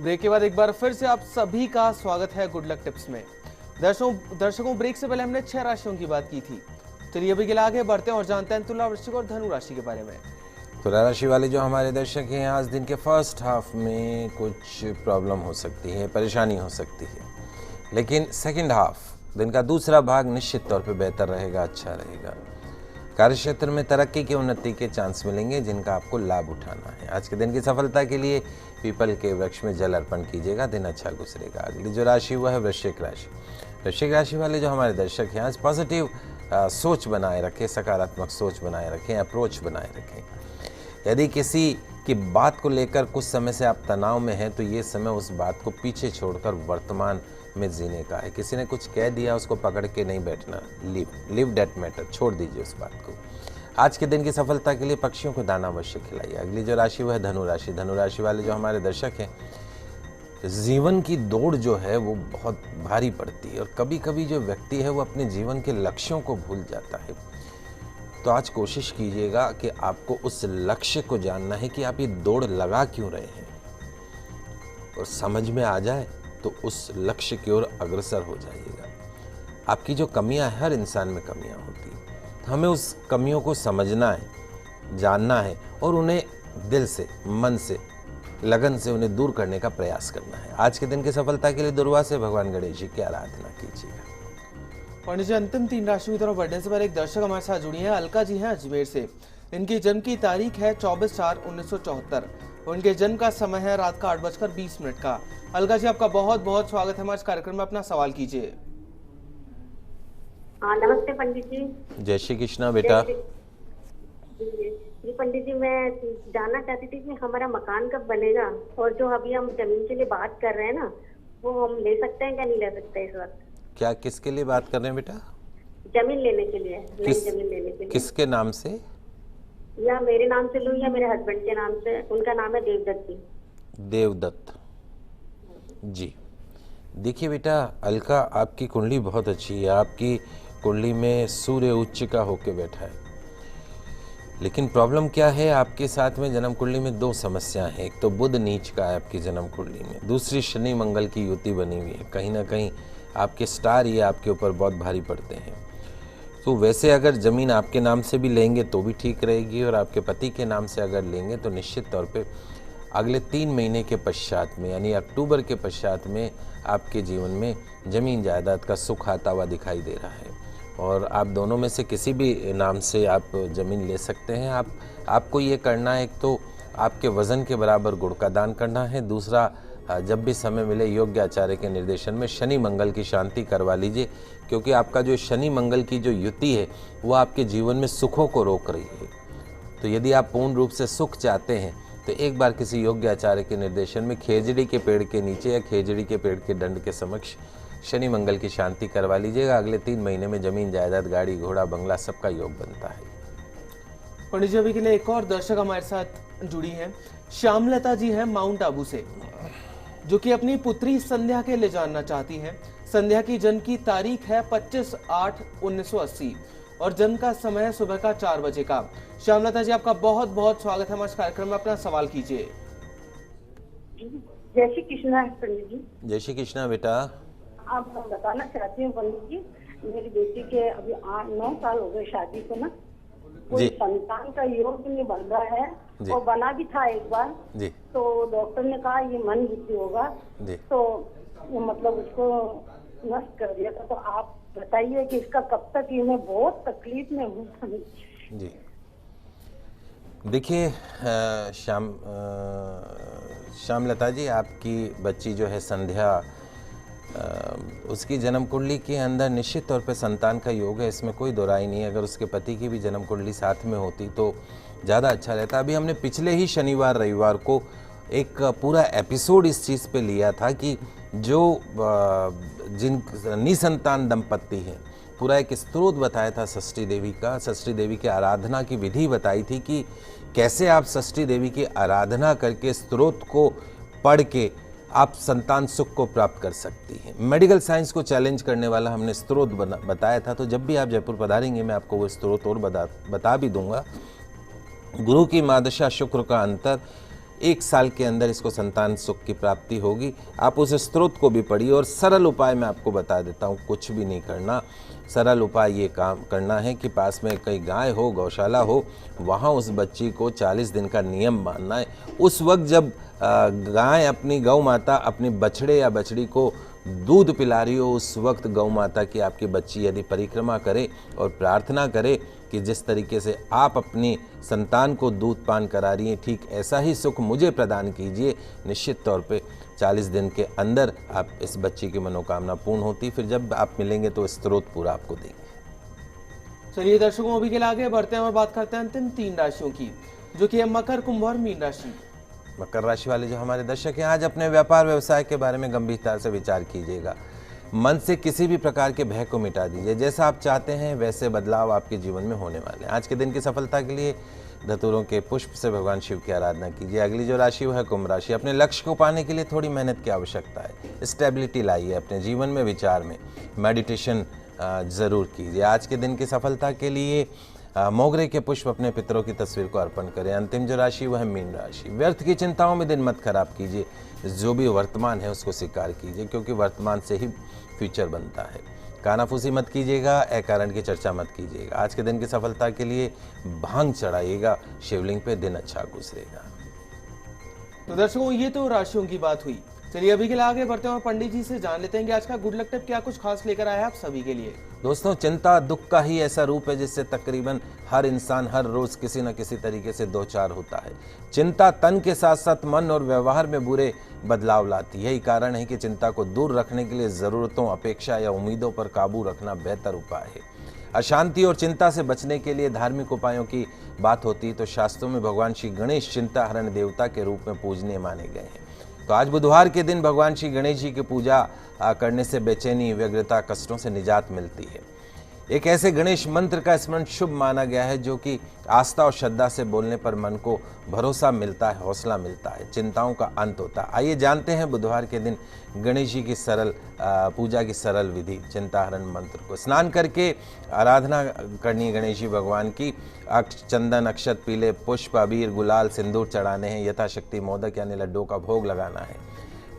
Break के बाद एक बार फिर से आप सभी का स्वागत है गुड लक टिप्स में। दर्शकों ब्रेक से पहले हमने 6 राशियों की बात की थी। चलिए अभी के लिए आगे बढ़ते हैं और जानते हैं तुला, वृश्चिक और धनु राशि के बारे में। तुला राशि वाले जो हमारे दर्शक हैं, आज दिन के फर्स्ट हाफ में कुछ प्रॉब्लम हो सकती है, परेशानी हो सकती है, लेकिन सेकंड हाफ, दिन का दूसरा भाग निश्चित तौर पे बेहतर रहेगा, अच्छा रहेगा। कार्यक्षेत्र में तरक्की की उन्नति के चांस मिलेंगे जिनका आपको लाभ उठाना है। आज के दिन की सफलता के लिए पीपल के वृक्ष में जल अर्पण कीजिएगा, दिन अच्छा गुजरेगा। अगली जो राशि वो है वृश्चिक राशि। वृश्चिक राशि वाले जो हमारे दर्शक हैं, आज पॉजिटिव सोच बनाए रखें, सकारात्मक सोच बनाए रखें, अप्रोच बनाए रखें। यदि किसी की बात को लेकर कुछ समय से आप तनाव में हैं तो ये समय उस बात को पीछे छोड़कर वर्तमान में जीने का है। किसी ने कुछ कह दिया, उसको पकड़ के नहीं बैठना, लिव दैट मैटर, छोड़ दीजिए उस बात को। आज के दिन की सफलता के लिए पक्षियों को दाना अवश्य खिलाइए। अगली जो राशि वो है धनु राशि। धनु राशि वाले जो हमारे दर्शक हैं, जीवन की दौड़ जो है वो बहुत भारी पड़ती है और कभी कभी जो व्यक्ति है वो अपने जीवन के लक्ष्यों को भूल जाता है। तो आज कोशिश कीजिएगा कि आपको उस लक्ष्य को जानना है कि आप ये दौड़ लगा क्यों रहे हैं, और समझ में आ जाए तो उस लक्ष्य की ओर अग्रसर हो जाइएगा। आपकी जो कमियां हैं, हर इंसान में कमियां होती हैं, हमें उस कमियों को समझना है, जानना है और उन्हें दिल से, मन से, लगन से उन्हें दूर करने का प्रयास करना है। आज के दिन की सफलता के लिए दुर्वा से भगवान गणेश जी की आराधना कीजिएगा। पंडित जी, अंतिम 3 राशियों की तरफ बढ़ने से पहले एक दर्शक हमारे साथ जुड़ी है, अलका जी हैं अजमेर से। इनकी जन्म की तारीख है 24/4/1974। उनके जन्म का समय है रात का 8:20 का। अलका जी, आपका बहुत बहुत स्वागत है हमारे इस कार्यक्रम में, अपना सवाल कीजिए। हाँ, नमस्ते पंडित जी। जय श्री कृष्णा बेटा। जी पंडित जी, मैं जानना चाहती थी कि हमारा मकान कब बनेगा, और जो अभी हम जमीन के लिए बात कर रहे हैं ना, वो हम ले सकते हैं क्या नहीं ले सकते इस वक्त? क्या किसके लिए बात कर रहे हैं बेटा? जमीन लेने के लिए, नई जमीन लेने के लिए। किसके नाम से? या मेरे नाम से लूँ या मेरे हस्बैंड के नाम से? उनका नाम है देवदत्त जी। देवदत्त जी। देखिए बेटा अलका, आपकी कुंडली बहुत अच्छी है। आपकी कुंडली में सूर्य उच्च का होके बैठा है, लेकिन प्रॉब्लम क्या है, आपके साथ में जन्म कुंडली में 2 समस्या हैं। एक तो बुध नीच का है आपकी जन्म कुंडली में, दूसरी शनि मंगल की युति बनी हुई है। कहीं ना कहीं आपके स्टार ये आपके ऊपर बहुत भारी पड़ते हैं। तो वैसे अगर ज़मीन आपके नाम से भी लेंगे तो भी ठीक रहेगी, और आपके पति के नाम से अगर लेंगे तो निश्चित तौर पे अगले 3 महीने के पश्चात में, यानी अक्टूबर के पश्चात में, आपके जीवन में ज़मीन जायदाद का सुख आता हुआ दिखाई दे रहा है। और आप दोनों में से किसी भी नाम से आप ज़मीन ले सकते हैं। आपको ये करना है, एक तो आपके वज़न के बराबर गुड़ का दान करना है, दूसरा जब भी समय मिले योग्य आचार्य के निर्देशन में शनि मंगल की शांति करवा लीजिए, क्योंकि आपका जो शनि मंगल की जो युति है वो आपके जीवन में सुखों को रोक रही है। तो यदि आप पूर्ण रूप से सुख चाहते हैं तो एक बार किसी योग्य आचार्य के निर्देशन में खेजड़ी के पेड़ के नीचे या खेजड़ी के पेड़ के दंड के समक्ष शनि मंगल की शांति करवा लीजिएगा। अगले 3 महीने में जमीन जायदाद, गाड़ी घोड़ा, बंगला सबका योग बनता है। पंडित जी, अभी के लिए एक और दर्शक हमारे साथ जुड़ी हैं, श्यामलता जी हैं माउंट आबू से, जो कि अपनी पुत्री संध्या के लिए जानना चाहती हैं। संध्या की जन्म की तारीख है 25/8/1980 और जन्म का समय है सुबह का 4 बजे का। श्यामलता जी, आपका बहुत बहुत स्वागत है हमारे कार्यक्रम में, अपना सवाल कीजिए। जय श्री कृष्णा पंडित जी। जय श्री कृष्णा बेटा। आप बताना चाहती हूँ पंडित जी, मेरी बेटी के अभी 8-9 साल हो गए शादी को ना, कोई संतान का योग नहीं बन रहा है, और बना भी था एक बार जी। तो डॉक्टर ने कहा ये मन बुद्धि होगा जी। तो मतलब उसको नष्ट कर दिया था। तो आप बताइए कि इसका कब तक, ये मैं बहुत तकलीफ में हूँ जी। देखिए श्यामलता जी, आपकी बच्ची जो है संध्या, उसकी जन्म कुंडली के अंदर निश्चित तौर पे संतान का योग है, इसमें कोई दोराई नहीं है। अगर उसके पति की भी जन्म कुंडली साथ में होती तो ज़्यादा अच्छा रहता। अभी हमने पिछले ही शनिवार रविवार को एक पूरा एपिसोड इस चीज़ पे लिया था कि जो जिन निसंतान दंपत्ति हैं, पूरा एक स्तोत्र बताया था षष्ठी देवी का, षष्ठी देवी की आराधना की विधि बताई थी कि कैसे आप षष्ठी देवी की आराधना करके स्तोत्र को पढ़ के आप संतान सुख को प्राप्त कर सकती हैं। मेडिकल साइंस को चैलेंज करने वाला हमने स्तोत्र बताया था। तो जब भी आप जयपुर पधारेंगे मैं आपको वो स्तोत्र और बता भी दूंगा। गुरु की मादशा शुक्र का अंतर, 1 साल के अंदर इसको संतान सुख की प्राप्ति होगी। आप उस स्त्रोत को भी पढ़िए और सरल उपाय मैं आपको बता देता हूँ, कुछ भी नहीं करना। सरल उपाय ये काम करना है कि पास में कहीं गाय हो, गौशाला हो, वहाँ उस बच्ची को 40 दिन का नियम मानना है। उस वक्त जब गाय अपनी गौ माता अपने बछड़े या बछड़ी को दूध पिला रही हो, उस वक्त गौ माता की आपकी बच्ची यदि परिक्रमा करे और प्रार्थना करे कि जिस तरीके से आप अपनी संतान को दूध पान करा रही हैं, ठीक ऐसा ही सुख मुझे प्रदान कीजिए, निश्चित तौर पे 40 दिन के अंदर आप इस बच्ची की मनोकामना पूर्ण होती। फिर जब आप मिलेंगे तो स्त्रोत पूरा आपको देंगे। चलिए दर्शकों, अभी के लिए आगे बढ़ते हैं और बात करते हैं अंतिम 3 राशियों की, जो कि है मकर, कुंभ और मीन राशि। मकर राशि वाले जो हमारे दर्शक हैं, आज अपने व्यापार व्यवसाय के बारे में गंभीरता से विचार कीजिएगा। मन से किसी भी प्रकार के भय को मिटा दीजिए। जैसा आप चाहते हैं वैसे बदलाव आपके जीवन में होने वाले हैं। आज के दिन की सफलता के लिए धतूरों के पुष्प से भगवान शिव की आराधना कीजिए। अगली जो राशि वो है कुंभ राशि। अपने लक्ष्य को पाने के लिए थोड़ी मेहनत की आवश्यकता है। स्टेबिलिटी लाइए अपने जीवन में, विचार में। मेडिटेशन ज़रूर कीजिए। आज के दिन की सफलता के लिए मोगरे के पुष्प अपने पितरों की तस्वीर को अर्पण करें। अंतिम जो राशि वह है मीन राशि। व्यर्थ की चिंताओं में दिन मत खराब कीजिए। जो भी वर्तमान है उसको स्वीकार कीजिए, क्योंकि वर्तमान से ही फ्यूचर बनता है। कानाफूसी मत कीजिएगा, अकारण की चर्चा मत कीजिएगा। आज के दिन की सफलता के लिए भांग चढ़ाइएगा शिवलिंग पे, दिन अच्छा गुजरेगा। तो दर्शकों, ये तो राशियों की बात हुई। चलिए अभी के लिए आगे बढ़ते हैं और पंडित जी से जान लेते हैं कि आज का गुड लक टिप क्या कुछ खास लेकर आया है आप सभी के लिए। दोस्तों, चिंता दुख का ही ऐसा रूप है जिससे तकरीबन हर इंसान हर रोज किसी न किसी तरीके से दो चार होता है। चिंता तन के साथ साथ मन और व्यवहार में बुरे बदलाव लाती है। यही कारण है कि चिंता को दूर रखने के लिए जरूरतों, अपेक्षा या उम्मीदों पर काबू रखना बेहतर उपाय है। अशांति और चिंता से बचने के लिए धार्मिक उपायों की बात होती है तो शास्त्रों में भगवान श्री गणेश चिंता हरण देवता के रूप में पूजनीय माने गए हैं। तो आज बुधवार के दिन भगवान श्री गणेश जी की पूजा करने से बेचैनी, व्यग्रता, कष्टों से निजात मिलती है। एक ऐसे गणेश मंत्र का स्मरण शुभ माना गया है जो कि आस्था और श्रद्धा से बोलने पर मन को भरोसा मिलता है, हौसला मिलता है, चिंताओं का अंत होता है। आइए जानते हैं बुधवार के दिन गणेश जी की सरल पूजा की सरल विधि, चिंताहरण मंत्र को। स्नान करके आराधना करनी है गणेश जी भगवान की। चंदन, अक्षत, पीले पुष्प, अबीर, गुलाल, सिंदूर चढ़ाने हैं। यथाशक्ति मोदक यानी लड्डू का भोग लगाना है।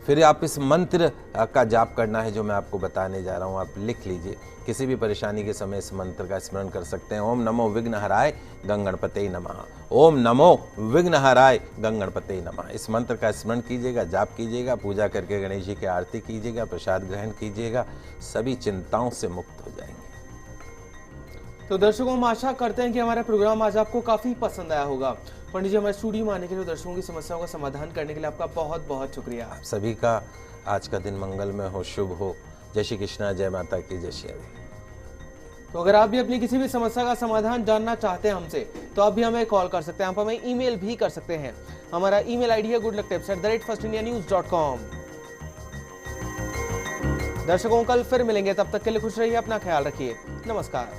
फिर आप इस मंत्र का जाप करना है जो मैं आपको बताने जा रहा हूँ। आप लिख लीजिए। किसी भी परेशानी के समय इस मंत्र का स्मरण कर सकते हैं। ओम नमो विघ्नहराय गंगणपते नमः। ओम नमो विघ्नहराय गंगणपते नमः। इस मंत्र का स्मरण कीजिएगा, जाप कीजिएगा, पूजा करके गणेश जी की आरती कीजिएगा, प्रसाद ग्रहण कीजिएगा, सभी चिंताओं से मुक्त हो जाएंगे। तो दर्शकों, हम आशा करते हैं कि हमारा प्रोग्राम आज आपको काफी पसंद आया होगा। पंडित जी, हमारे स्टूडियो में आने के लिए, दर्शकों की समस्याओं का समाधान करने के लिए आपका बहुत बहुत शुक्रिया। आप सभी का आज का दिन मंगलमय हो, शुभ हो। जय श्री कृष्णा, जय माता की, जय श्री हरि। तो अगर आप भी अपनी किसी भी समस्या का समाधान जानना चाहते हैं हमसे, तो आप भी हमें कॉल कर सकते हैं, आप हमें ईमेल भी कर सकते हैं। हमारा ईमेल आईडी है goodlucktips@firstindianews.com। दर्शकों, कल फिर मिलेंगे, तब तक के लिए खुश रहिए, अपना ख्याल रखिए, नमस्कार।